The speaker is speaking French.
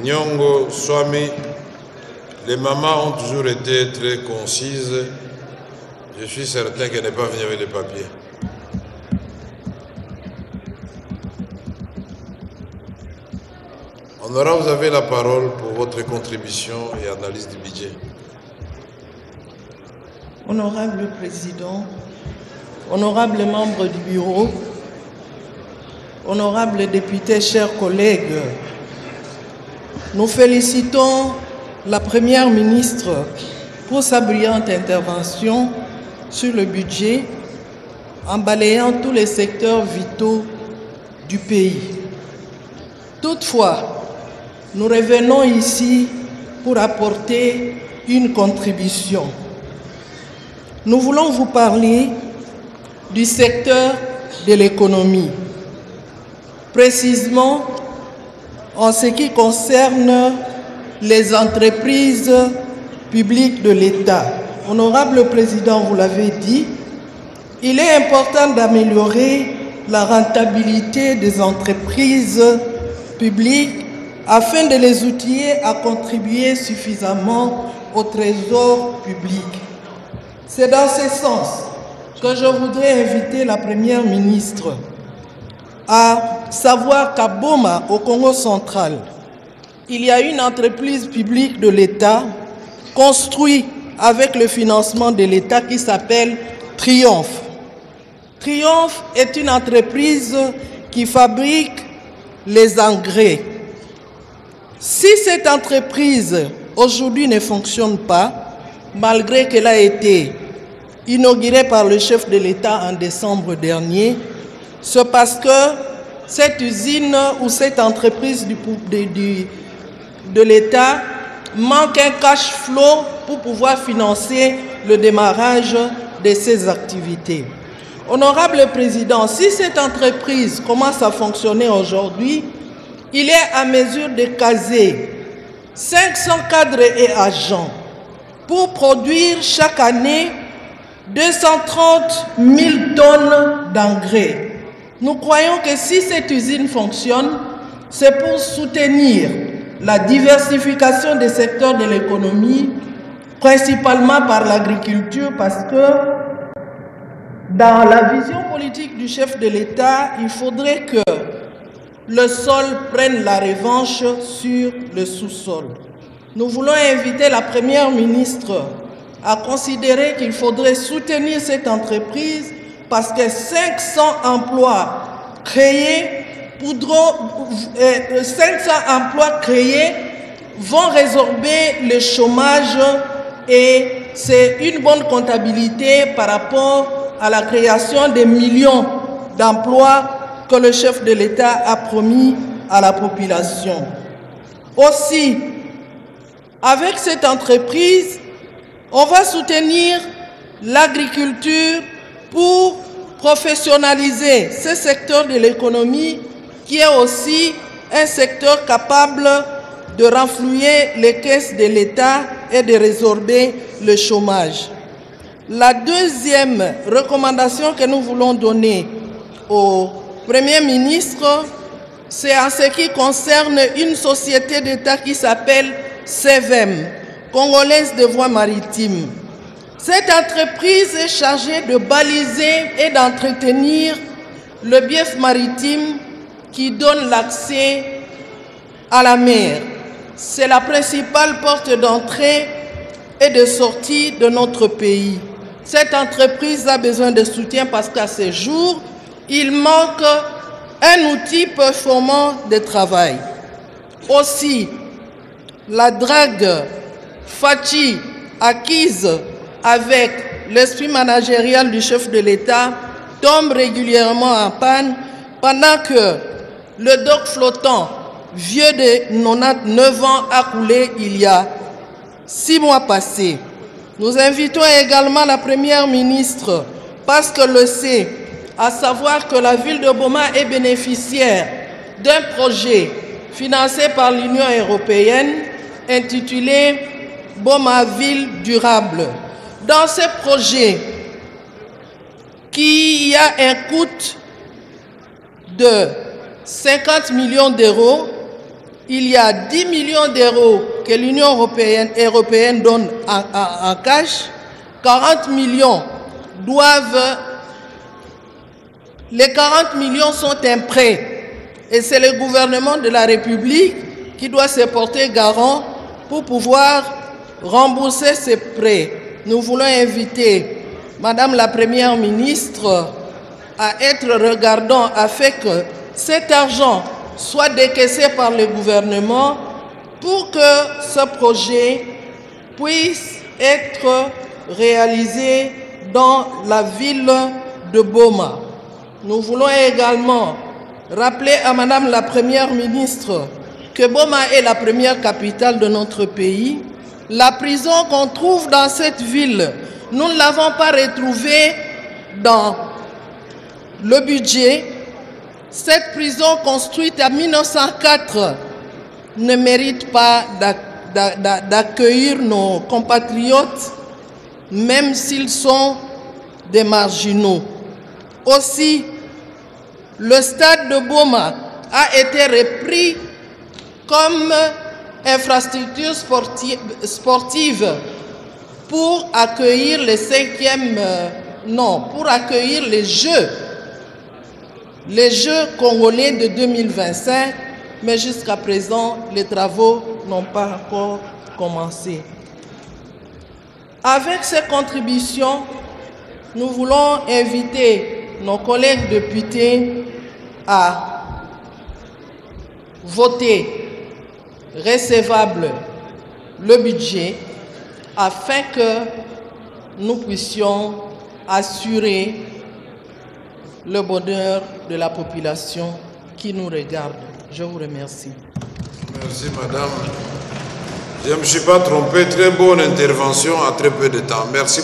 Nyongo, Swami, les mamans ont toujours été très concises. Je suis certain qu'elle n'est pas venue avec les papiers. Honorable, vous avez la parole pour votre contribution et analyse du budget. Honorable Président, honorables membres du Bureau, honorables députés, chers collègues, nous félicitons la Première ministre pour sa brillante intervention sur le budget en balayant tous les secteurs vitaux du pays. Toutefois, nous revenons ici pour apporter une contribution. Nous voulons vous parler du secteur de l'économie, précisément en ce qui concerne les entreprises publiques de l'État. Honorable Président, vous l'avez dit, il est important d'améliorer la rentabilité des entreprises publiques afin de les outiller à contribuer suffisamment au trésor public. C'est dans ce sens que je voudrais inviter la Première ministre à savoir qu'à Boma, au Congo central, il y a une entreprise publique de l'État construite avec le financement de l'État qui s'appelle Triomphe. Triomphe est une entreprise qui fabrique les engrais. Si cette entreprise aujourd'hui ne fonctionne pas, malgré qu'elle a été inaugurée par le chef de l'État en décembre dernier, c'est parce que cette usine ou cette entreprise de l'État manque un cash flow pour pouvoir financer le démarrage de ses activités. Honorable Président, si cette entreprise commence à fonctionner aujourd'hui, il est à mesure de caser 500 cadres et agents pour produire chaque année 230 000 tonnes d'engrais. Nous croyons que si cette usine fonctionne, c'est pour soutenir la diversification des secteurs de l'économie, principalement par l'agriculture, parce que dans la vision politique du chef de l'État, il faudrait que le sol prenne la revanche sur le sous-sol. Nous voulons inviter la Première ministre à considérer qu'il faudrait soutenir cette entreprise parce que 500 emplois créés vont résorber le chômage et c'est une bonne comptabilité par rapport à la création des millions d'emplois que le chef de l'État a promis à la population. Aussi, avec cette entreprise, on va soutenir l'agriculture pour professionnaliser ce secteur de l'économie qui est aussi un secteur capable de renflouer les caisses de l'État et de résorber le chômage. La deuxième recommandation que nous voulons donner au Premier ministre, c'est en ce qui concerne une société d'État qui s'appelle CVM, Congolaise de voies maritimes. Cette entreprise est chargée de baliser et d'entretenir le bief maritime qui donne l'accès à la mer. C'est la principale porte d'entrée et de sortie de notre pays. Cette entreprise a besoin de soutien parce qu'à ce jour, il manque un outil performant de travail. Aussi, la drague Fachi acquise avec l'esprit managérial du chef de l'État tombe régulièrement en panne pendant que le dock flottant, vieux de 99 ans, a coulé il y a 6 mois passés. Nous invitons également la Première ministre, parce qu'elle le sait, à savoir que la ville de Boma est bénéficiaire d'un projet financé par l'Union européenne intitulé Boma Ville Durable. Dans ce projet, qui a un coût de 50 millions d'euros, il y a 10 millions d'euros que l'Union européenne donne en cash. 40 millions les 40 millions sont un prêt. Et c'est le gouvernement de la République qui doit se porter garant pour pouvoir rembourser ces prêts. Nous voulons inviter Madame la Première ministre à être regardant afin que cet argent soit décaissé par le gouvernement pour que ce projet puisse être réalisé dans la ville de Boma. Nous voulons également rappeler à Madame la Première ministre que Boma est la première capitale de notre pays. La prison qu'on trouve dans cette ville, nous ne l'avons pas retrouvée dans le budget. Cette prison construite en 1904 ne mérite pas d'accueillir nos compatriotes, même s'ils sont des marginaux. Aussi, le stade de Boma a été repris comme infrastructure sportive pour accueillir pour accueillir les Jeux congolais de 2025, mais jusqu'à présent, les travaux n'ont pas encore commencé. Avec ces contributions, nous voulons inviter nos collègues députés à voter recevable le budget afin que nous puissions assurer le bonheur de la population qui nous regarde. Je vous remercie. Merci madame. Je ne me suis pas trompé, très bonne intervention à très peu de temps. Merci.